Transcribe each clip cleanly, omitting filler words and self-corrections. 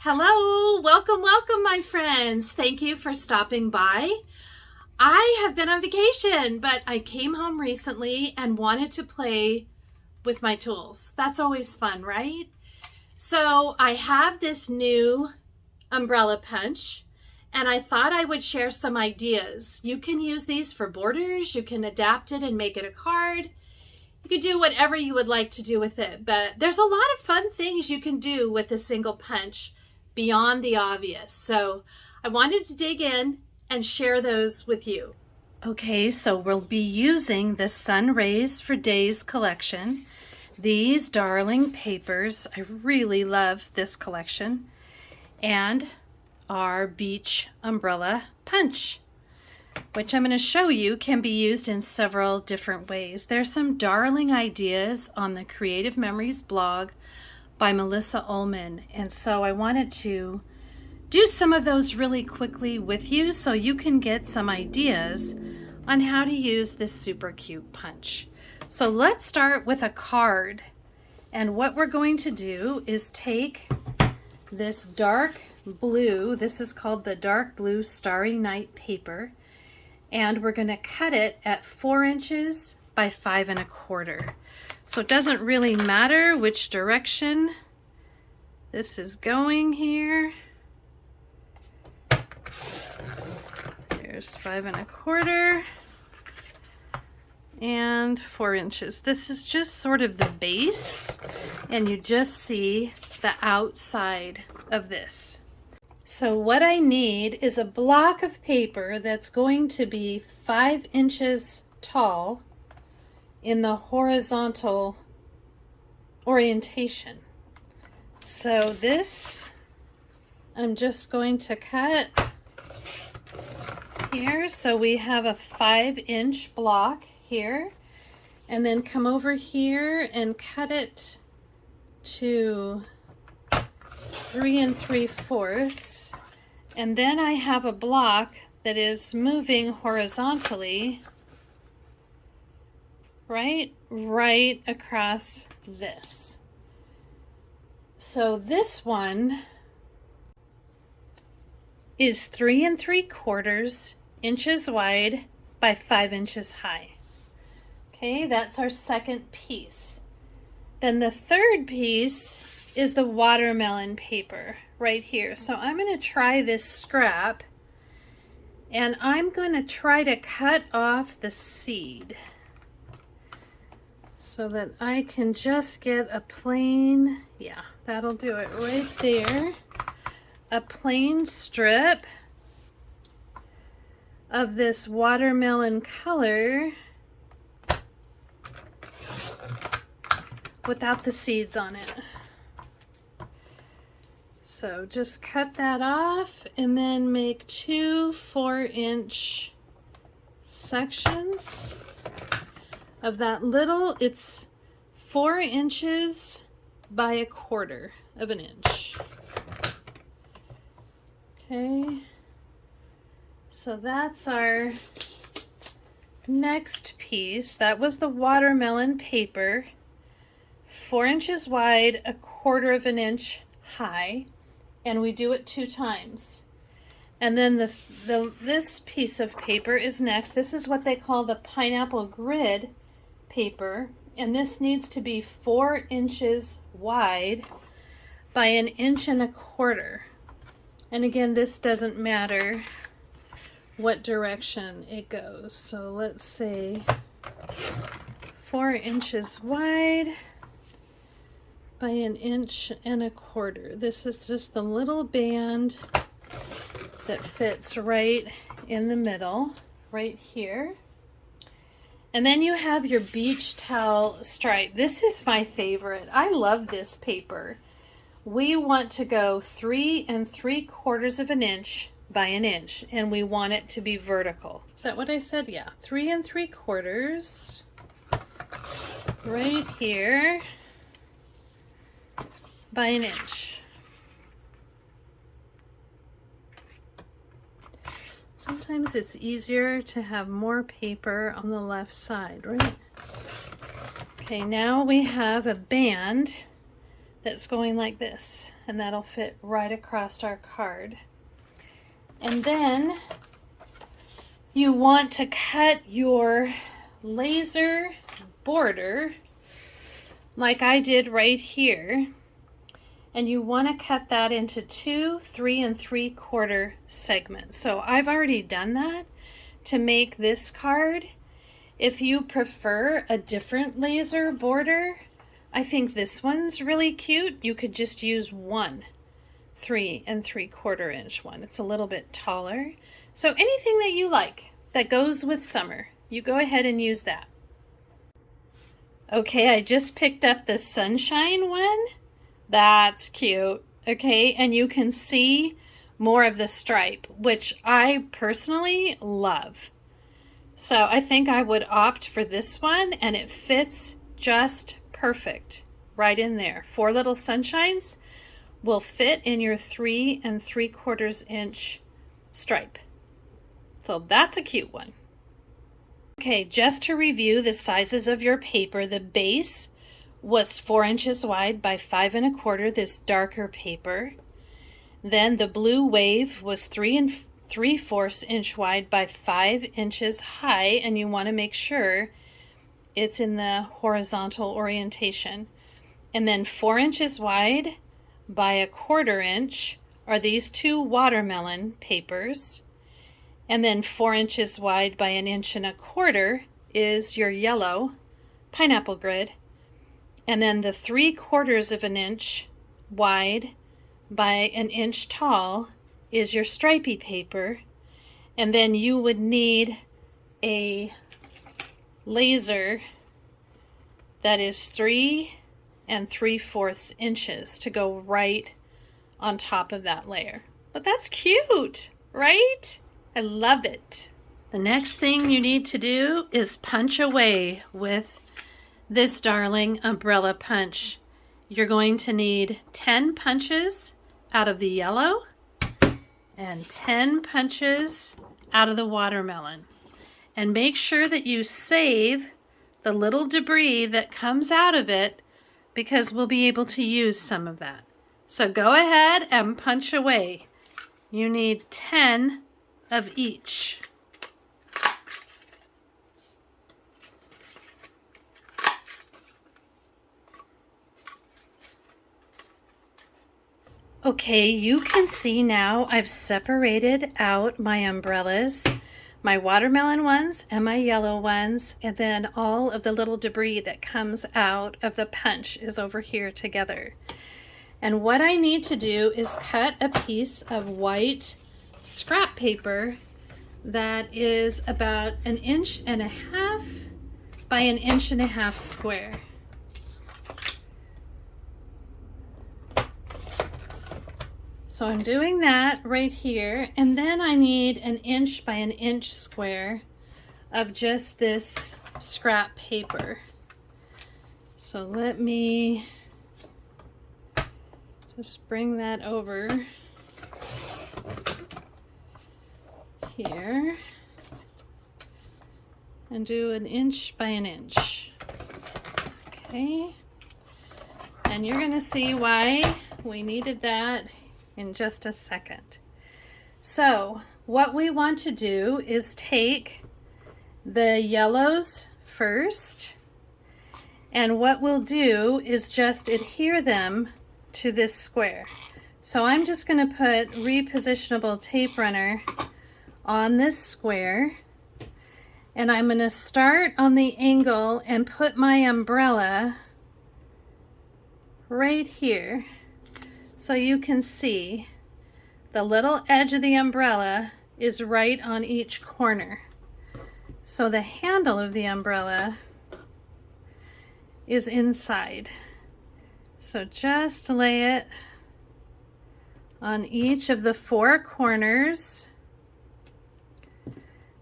Hello, welcome, my friends. Thank you for stopping by. I have been on vacation, but I came home recently and wanted to play with my tools. That's always fun, right? So I have this new umbrella punch and I thought I would share some ideas. You can use these for borders, you can adapt it and make it a card. You could do whatever you would like to do with it, but there's a lot of fun things you can do with a single punch beyond the obvious. So I wanted to dig in and share those with you. Okay, so we'll be using the Sunrays for Days collection. These darling papers, I really love this collection, and our beach umbrella punch, which I'm going to show you can be used in several different ways. There's some darling ideas on the Creative Memories blog by Melissa Ullman, and so I wanted to do some of those really quickly with you so you can get some ideas on how to use this super cute punch. So let's start with a card, and what we're going to do is take this dark blue, this is called the dark blue Starry Night paper, and we're going to cut it at 4 inches by 5 1/4. So it doesn't really matter which direction this is going here. There's 5 1/4 and 4 inches. This is just sort of the base, and you just see the outside of this. So what I need is a block of paper that's going to be 5 inches tall in the horizontal orientation. So this, I'm just going to cut here. So we have a 5-inch block here, and then come over here and cut it to 3 3/4. And then I have a block that is moving horizontally right across this. So this one is 3 3/4 inches wide by 5 inches high. Okay, that's our second piece. Then the third piece is the watermelon paper right here. So I'm going to try this scrap, and I'm going to try to cut off the seed so that I can just get a plain, yeah, that'll do it right there, a plain strip of this watermelon color without the seeds on it. So just cut that off and then make 2 4-inch sections of that little, it's 4 inches by 1/4 of an inch. Okay, so that's our next piece. That was the watermelon paper, 4 inches wide, 1/4 of an inch high, and we do it 2 times. And then this piece of paper is next. This is what they call the pineapple grid paper, and this needs to be 4 inches wide by 1.25 inches. And again, this doesn't matter what direction it goes. So let's say 4 inches wide by 1.25 inches. This is just the little band that fits right in the middle, right here. And then you have your beach towel stripe. This is my favorite. I love this paper. We want to go 3 3/4 of an inch by 1 inch, and we want it to be vertical. Is that what I said? Yeah, 3 3/4 right here by 1 inch. Sometimes it's easier to have more paper on the left side, right? Okay, now we have a band that's going like this, and that'll fit right across our card. And then you want to cut your laser border like I did right here, and you want to cut that into 2 3 3/4 segments. So I've already done that to make this card. If you prefer a different laser border, I think this one's really cute. You could just use 1 3 3/4 inch one. It's a little bit taller. So anything that you like that goes with summer, you go ahead and use that. Okay, I just picked up the sunshine one. That's cute. Okay, and you can see more of the stripe, which I personally love. So I think I would opt for this one, and it fits just perfect right in there. 4 little sunshines will fit in your 3 3/4 inch stripe. So that's a cute one. Okay, just to review the sizes of your paper, the base was 4 inches wide by 5 1/4, this darker paper. Then the blue wave was 3 3/4 inch wide by 5 inches high, and you want to make sure it's in the horizontal orientation. And then 4 inches wide by 1/4 inch are these 2 watermelon papers. And then 4 inches wide by 1 1/4 inch is your yellow pineapple grid. And then the 3/4 inch wide by 1 inch tall is your stripey paper. And then you would need a laser that is 3 3/4 inches to go right on top of that layer. But that's cute, right? I love it. The next thing you need to do is punch away with this darling umbrella punch. You're going to need 10 punches out of the yellow and 10 punches out of the watermelon. And make sure that you save the little debris that comes out of it, because we'll be able to use some of that. So go ahead and punch away. You need 10 of each. Okay, you can see now I've separated out my umbrellas, my watermelon ones and my yellow ones, and then all of the little debris that comes out of the punch is over here together. And what I need to do is cut a piece of white scrap paper that is about 1.5 inches by 1.5 inches square. So I'm doing that right here, and then I need 1 inch by 1 inch square of just this scrap paper. So let me just bring that over here and do 1 inch by 1 inch. Okay, and you're gonna see why we needed that in just a second. So what we want to do is take the yellows first, and what we'll do is just adhere them to this square. So I'm just going to put repositionable tape runner on this square, and I'm going to start on the angle and put my umbrella right here, so you can see the little edge of the umbrella is right on each corner. So the handle of the umbrella is inside. So just lay it on each of the 4 corners,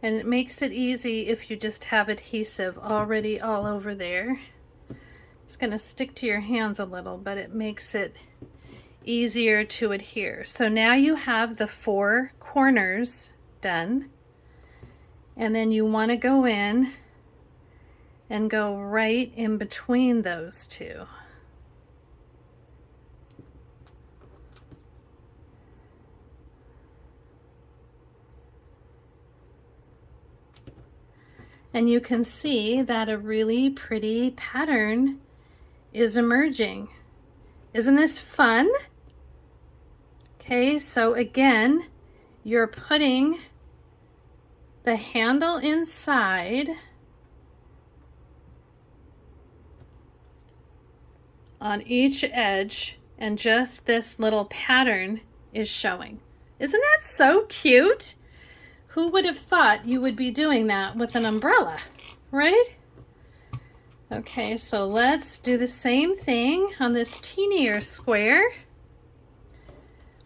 and it makes it easy if you just have adhesive already all over there. It's going to stick to your hands a little, but it makes it easier to adhere. So now you have the 4 corners done, and then you want to go in and go right in between those 2. And you can see that a really pretty pattern is emerging. Isn't this fun? Okay, so again, you're putting the handle inside on each edge, and just this little pattern is showing. Isn't that so cute? Who would have thought you would be doing that with an umbrella, right? Okay, so let's do the same thing on this teenier square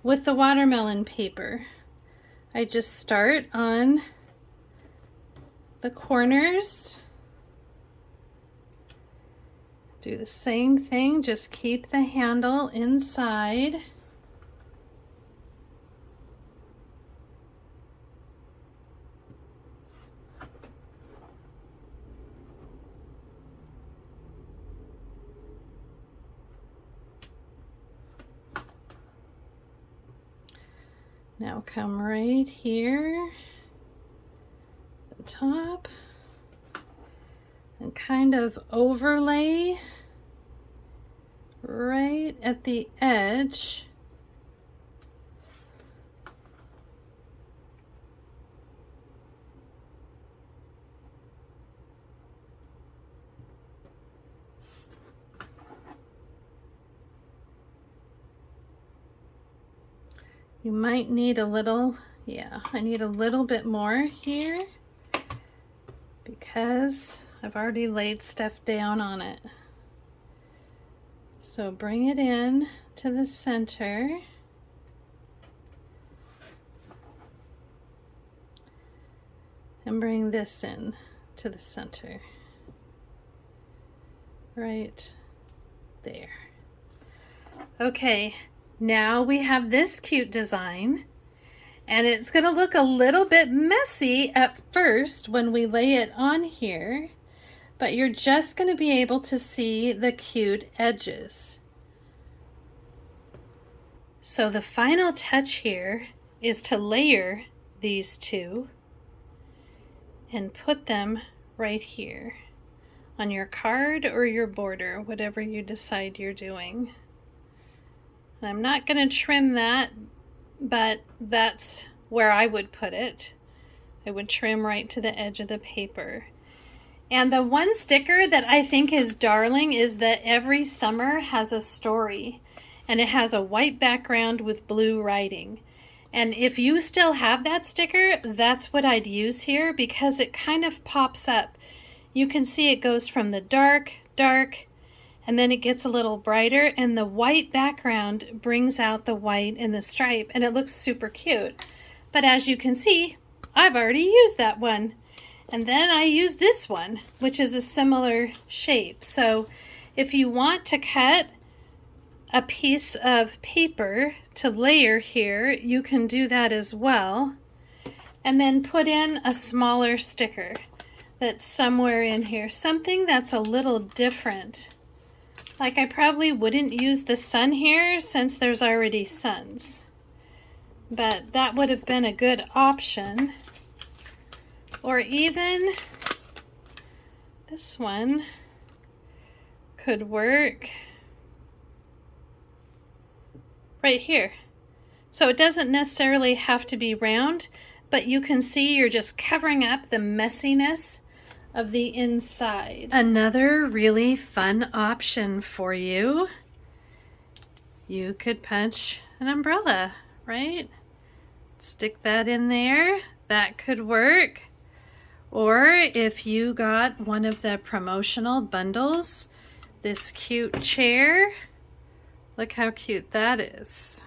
with the watermelon paper. I just start on the corners. Do the same thing, just keep the handle inside. Now come right here, the top, and kind of overlay right at the edge. You might need a little, yeah, I need a little bit more here because I've already laid stuff down on it. So bring it in to the center. And bring this in to the center. Right there. Okay. Now we have this cute design, and it's going to look a little bit messy at first when we lay it on here, but you're just going to be able to see the cute edges. So the final touch here is to layer these two and put them right here on your card or your border, whatever you decide you're doing. And I'm not going to trim that, but that's where I would put it. I would trim right to the edge of the paper. And the one sticker that I think is darling is that every summer has a story, and it has a white background with blue writing. And if you still have that sticker, that's what I'd use here because it kind of pops up. You can see it goes from the dark, and then it gets a little brighter, and the white background brings out the white and the stripe, and it looks super cute. But as you can see, I've already used that one. And then I use this one, which is a similar shape. So if you want to cut a piece of paper to layer here, you can do that as well. And then put in a smaller sticker that's somewhere in here, something that's a little different. Like I probably wouldn't use the sun here since there's already suns. But that would have been a good option. Or even this one could work right here. So it doesn't necessarily have to be round, but you can see you're just covering up the messiness of the inside. Another really fun option for you, you could punch an umbrella, right? Stick that in there, that could work. Or if you got one of the promotional bundles, this cute chair, look how cute that is.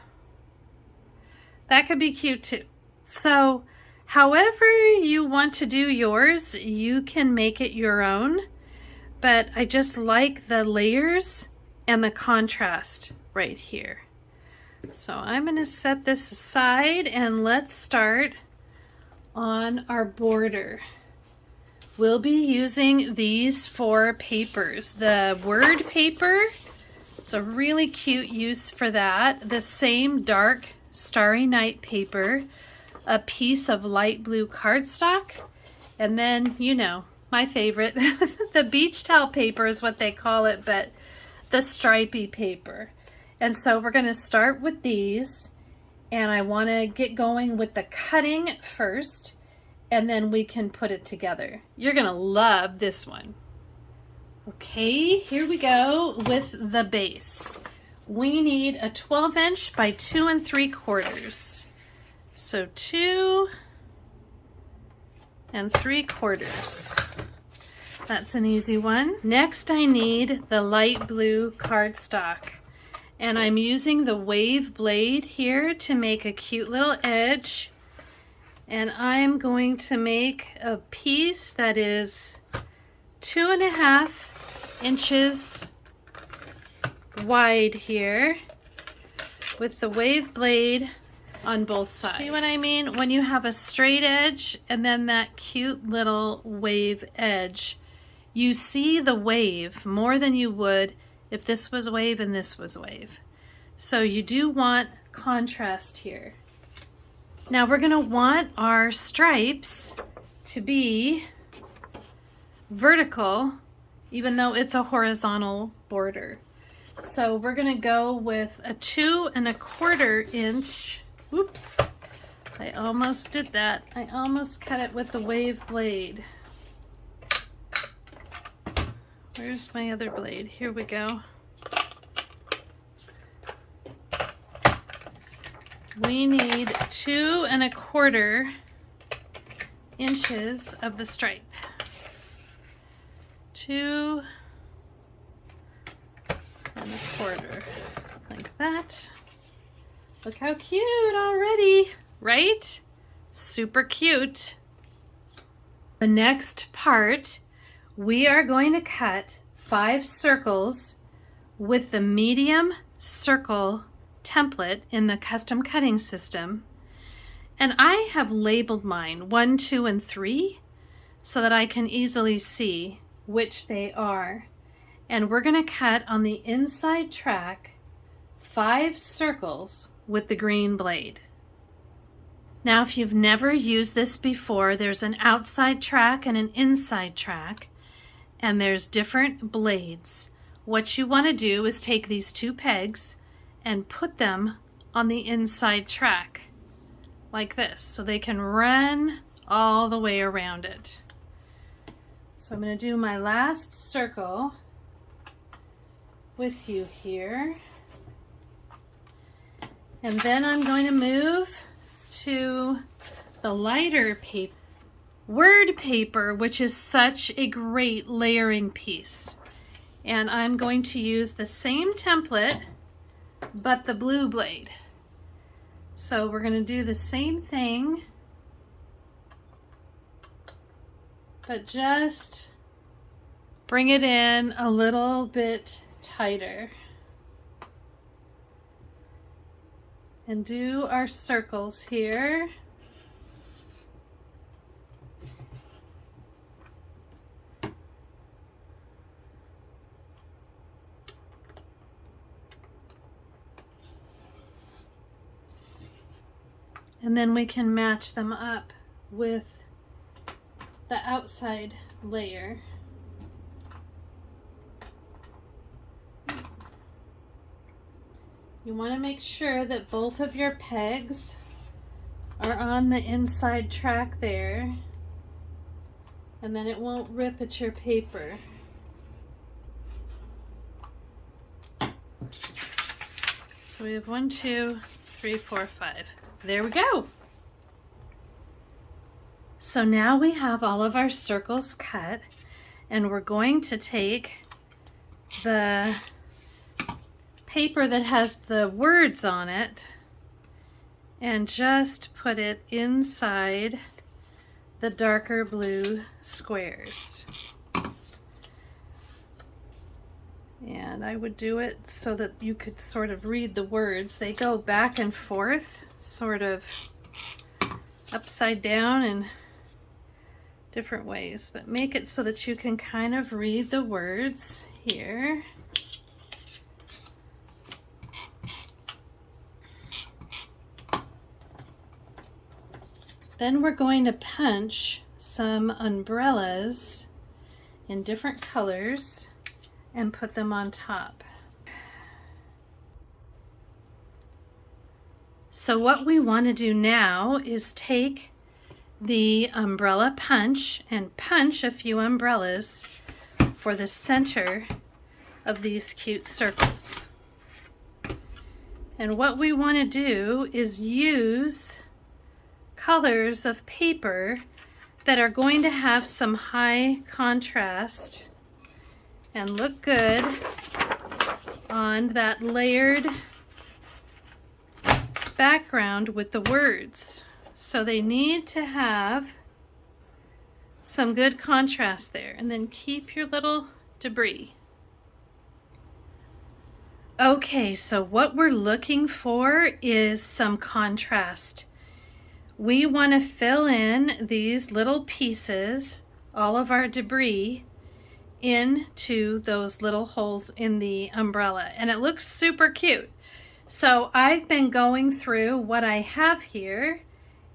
That could be cute too. So however you want to do yours, you can make it your own, but I just like the layers and the contrast right here. So I'm going to set this aside and let's start on our border. We'll be using these 4 papers. The word paper, it's a really cute use for that. The same dark Starry Night paper, a piece of light blue cardstock, and then, you know, my favorite. The beach towel paper is what they call it, but the stripy paper. And so we're going to start with these, and I want to get going with the cutting first, and then we can put it together. You're going to love this one. Okay, here we go with the base. We need a 12" by 2 3/4. So 2 3/4. That's an easy one. Next, I need the light blue cardstock. And I'm using the wave blade here to make a cute little edge. And I'm going to make a piece that is 2.5 inches wide here with the wave blade on both sides. See what I mean? When you have a straight edge and then that cute little wave edge, you see the wave more than you would if this was wave and this was wave. So you do want contrast here. Now we're going to want our stripes to be vertical, even though it's a horizontal border. So we're going to go with a 2 1/4 inch. Oops, I almost did that. I almost cut it with the wave blade. Where's my other blade? Here we go. We need 2 1/4 inches of the stripe. 2 1/4, like that. Look how cute already, right? Super cute. The next part, we are going to cut 5 circles with the medium circle template in the custom cutting system. And I have labeled mine 1, 2, and 3 so that I can easily see which they are. And we're going to cut on the inside track 5 circles with the green blade. Now, if you've never used this before, there's an outside track and an inside track, and there's different blades. What you want to do is take these 2 pegs and put them on the inside track like this so they can run all the way around it. So I'm going to do my last circle with you here. And then I'm going to move to the lighter paper, word paper, which is such a great layering piece. And I'm going to use the same template, but the blue blade. So we're going to do the same thing, but just bring it in a little bit tighter. And do our circles here. And then we can match them up with the outside layer. You want to make sure that both of your pegs are on the inside track there, and then it won't rip at your paper. So we have 1, 2, 3, 4, 5. There we go. So now we have all of our circles cut, and we're going to take the paper that has the words on it and just put it inside the darker blue squares. And I would do it so that you could sort of read the words. They go back and forth, sort of upside down in different ways, but make it so that you can kind of read the words here. Then we're going to punch some umbrellas in different colors and put them on top. So what we want to do now is take the umbrella punch and punch a few umbrellas for the center of these cute circles. And what we want to do is use colors of paper that are going to have some high contrast and look good on that layered background with the words. So they need to have some good contrast there, and then keep your little debris. Okay, so what we're looking for is some contrast. We want to fill in these little pieces, all of our debris, into those little holes in the umbrella, and it looks super cute. So I've been going through what I have here,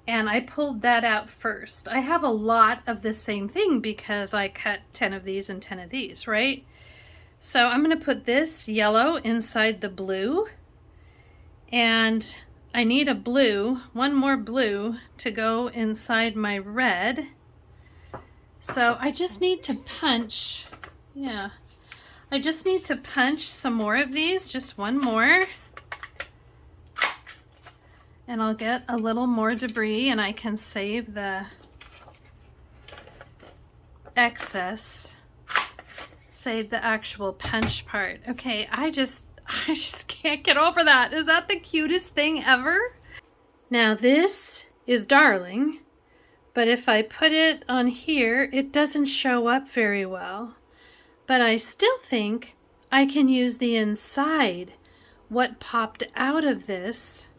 and I pulled that out first. I have a lot of the same thing because I cut 10 of these and 10 of these, right? So I'm going to put this yellow inside the blue, and I need a blue, one more blue to go inside my red. So I just need to punch, I just need to punch some more of these, just one more. And I'll get a little more debris and I can save the excess, save the actual punch part. Okay, I just can't get over that. Is that the cutest thing ever? Now this is Darling, but if I put it on here, it doesn't show up very well. But I still think I can use the inside, what popped out of this,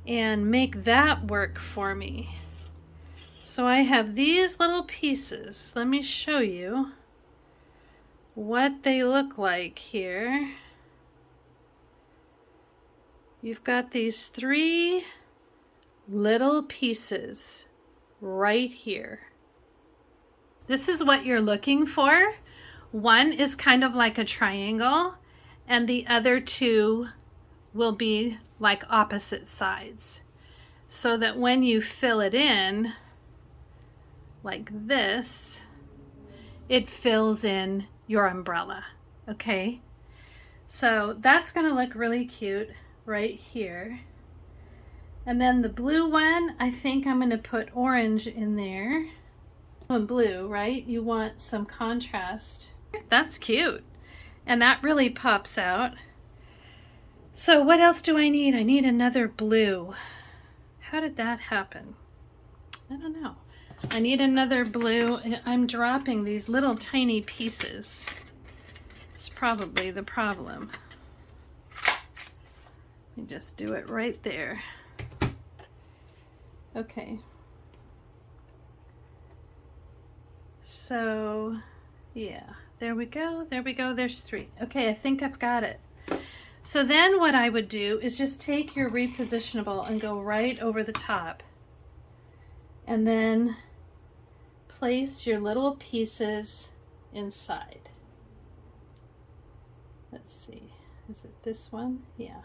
and make that work for me. So I have these little pieces. Let me show you what they look like here. You've got these 3 little pieces right here. This is what you're looking for. One is kind of like a triangle, and the other 2 will be like opposite sides, so that when you fill it in like this, it fills in your umbrella. Okay, so that's gonna look really cute right here. And then the blue one, I think I'm gonna put orange in there. And blue, right? You want some contrast. That's cute, and that really pops out. So what else do I need? I need another blue. How did that happen? I don't know. I need another blue. I'm dropping these little tiny pieces. It's probably the problem. You just do it right there. Okay. So, yeah, there we go. There we go. There's 3. Okay, I think I've got it. So then what I would do is just take your repositionable and go right over the top, and then place your little pieces inside. Let's see, is it this one? Yeah.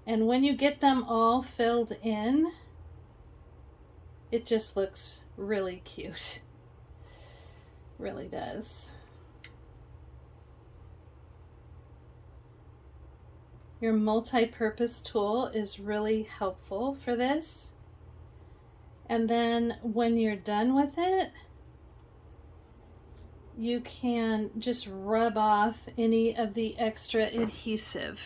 And when you get them all filled in, it just looks really cute. Really does. Your multi-purpose tool is really helpful for this. And then when you're done with it, you can just rub off any of the extra adhesive.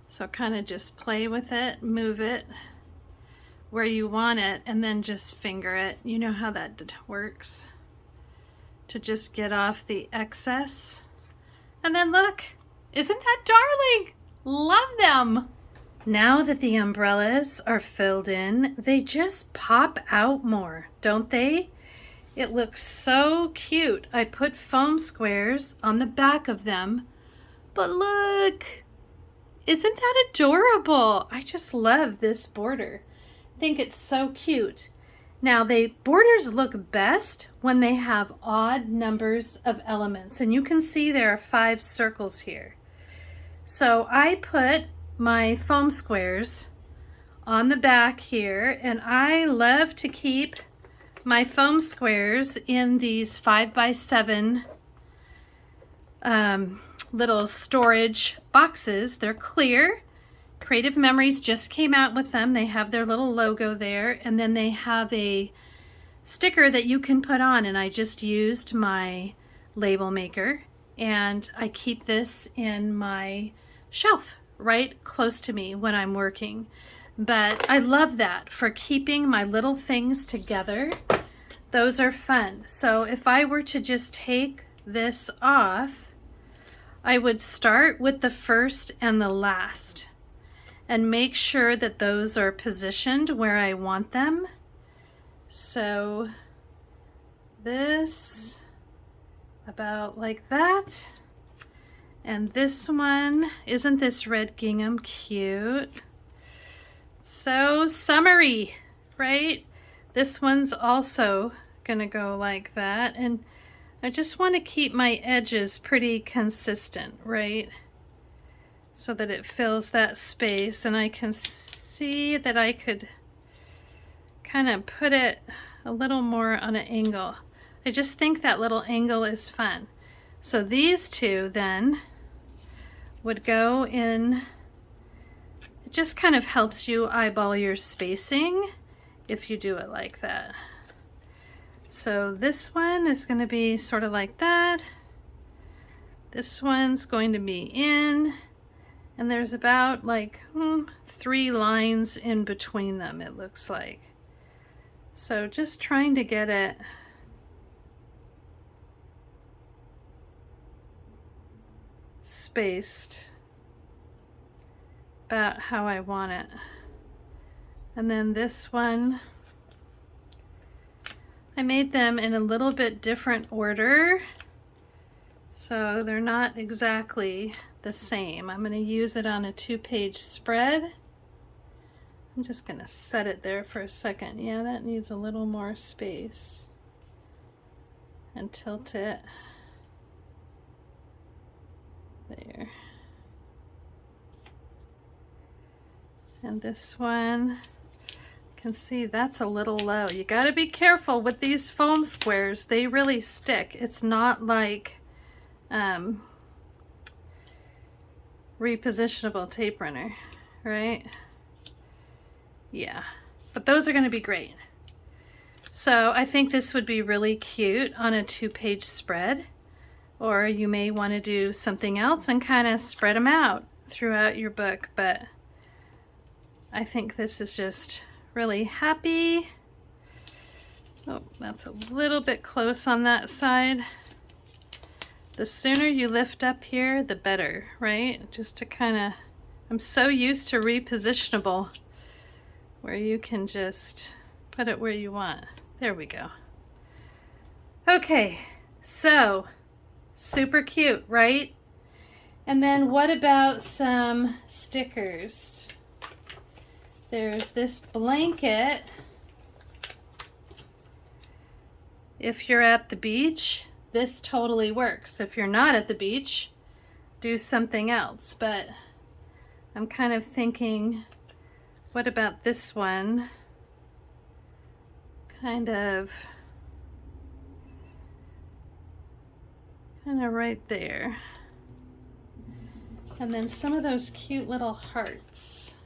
So kind of just play with it, move it where you want it, and then just finger it. You know how that works. To just get off the excess. And then look, isn't that darling? Love them. Now that the umbrellas are filled in, they just pop out more, don't they? It looks so cute. I put foam squares on the back of them, but look, isn't that adorable? I just love this border. I think it's so cute. Now, borders look best when they have odd numbers of elements, and you can see there are 5 circles here. So I put my foam squares on the back here, and I love to keep my foam squares in these 5x7 little storage boxes. They're clear. Creative Memories just came out with them. They have their little logo there, and then they have a sticker that you can put on, and I just used my label maker, and I keep this in my shelf right close to me when I'm working. But I love that for keeping my little things together. Those are fun. So if I were to just take this off, I would start with the first and the last and make sure that those are positioned where I want them. So this about like that. And this one, isn't this red gingham cute? So summery, right? This one's also gonna go like that. And I just want to keep my edges pretty consistent, right? So that it fills that space, and I can see that I could kind of put it a little more on an angle. I just think that little angle is fun. So these two then would go in. It just kind of helps you eyeball your spacing if you do it like that. So this one is going to be sort of like that. This one's going to be in, and there's about like 3 lines in between them, it looks like. So just trying to get it spaced about how I want it. And then this one, I made them in a little bit different order, so they're not exactly the same. I'm going to use it on a 2-page spread. I'm just going to set it there for a second. Yeah, that needs a little more space. And tilt it there. And this one, you can see that's a little low. You got to be careful with these foam squares. They really stick. It's not like repositionable tape runner, right? Yeah, but those are going to be great. So I think this would be really cute on a 2-page spread, or you may want to do something else and kind of spread them out throughout your book, but I think this is just really happy. Oh, that's a little bit close on that side. The sooner you lift up here, the better, right? Just to kind of, I'm so used to repositionable, where you can just put it where you want. There we go. Okay, so super cute, right? And then what about some stickers? There's this blanket. If you're at the beach, this totally works. If you're not at the beach, do something else. But I'm kind of thinking, what about this one? Kind of right there. And then some of those cute little hearts.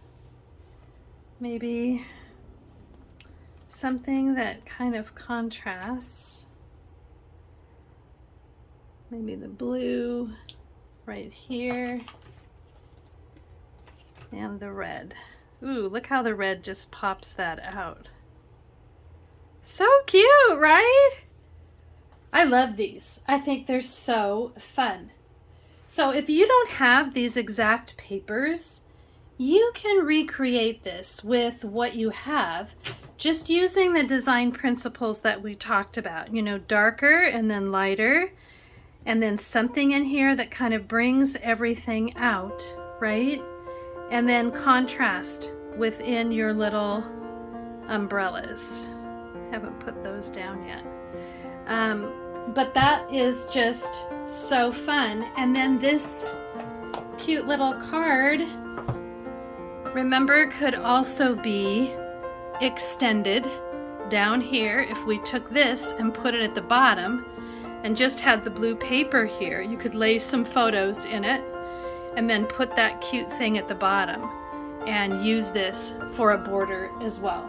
Maybe something that kind of contrasts. Maybe the blue right here and the red. Ooh, look how the red just pops that out. So cute, right? I love these. I think they're so fun. So if you don't have these exact papers, you can recreate this with what you have, just using the design principles that we talked about. You know, darker and then lighter, and then something in here that kind of brings everything out, right? And then contrast within your little umbrellas. Haven't put those down yet. But that is just so fun. And then this cute little card, remember, could also be extended down here. If we took this and put it at the bottom and just had the blue paper here, you could lay some photos in it and then put that cute thing at the bottom and use this for a border as well.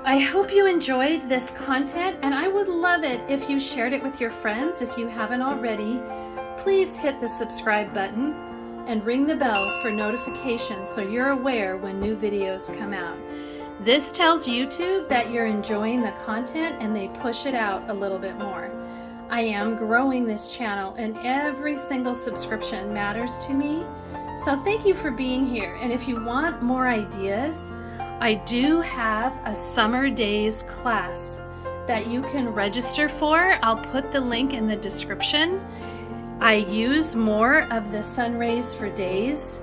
I hope you enjoyed this content, and I would love it if you shared it with your friends. If you haven't already, please hit the subscribe button and ring the bell for notifications so you're aware when new videos come out. This tells YouTube that you're enjoying the content and they push it out a little bit more. I am growing this channel and every single subscription matters to me. So thank you for being here. And if you want more ideas, I do have a summer days class that you can register for. I'll put the link in the description. I use more of the Sunrays for Days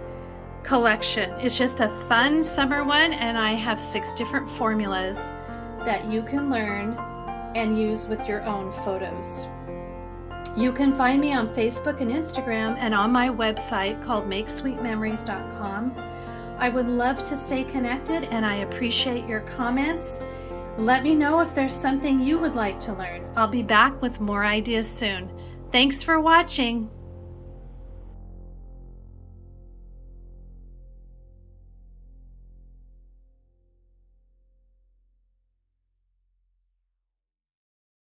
collection. It's just a fun summer one, and I have 6 different formulas that you can learn and use with your own photos. You can find me on Facebook and Instagram and on my website called makesweetmemories.com. I would love to stay connected, and I appreciate your comments. Let me know if there's something you would like to learn. I'll be back with more ideas soon. Thanks for watching.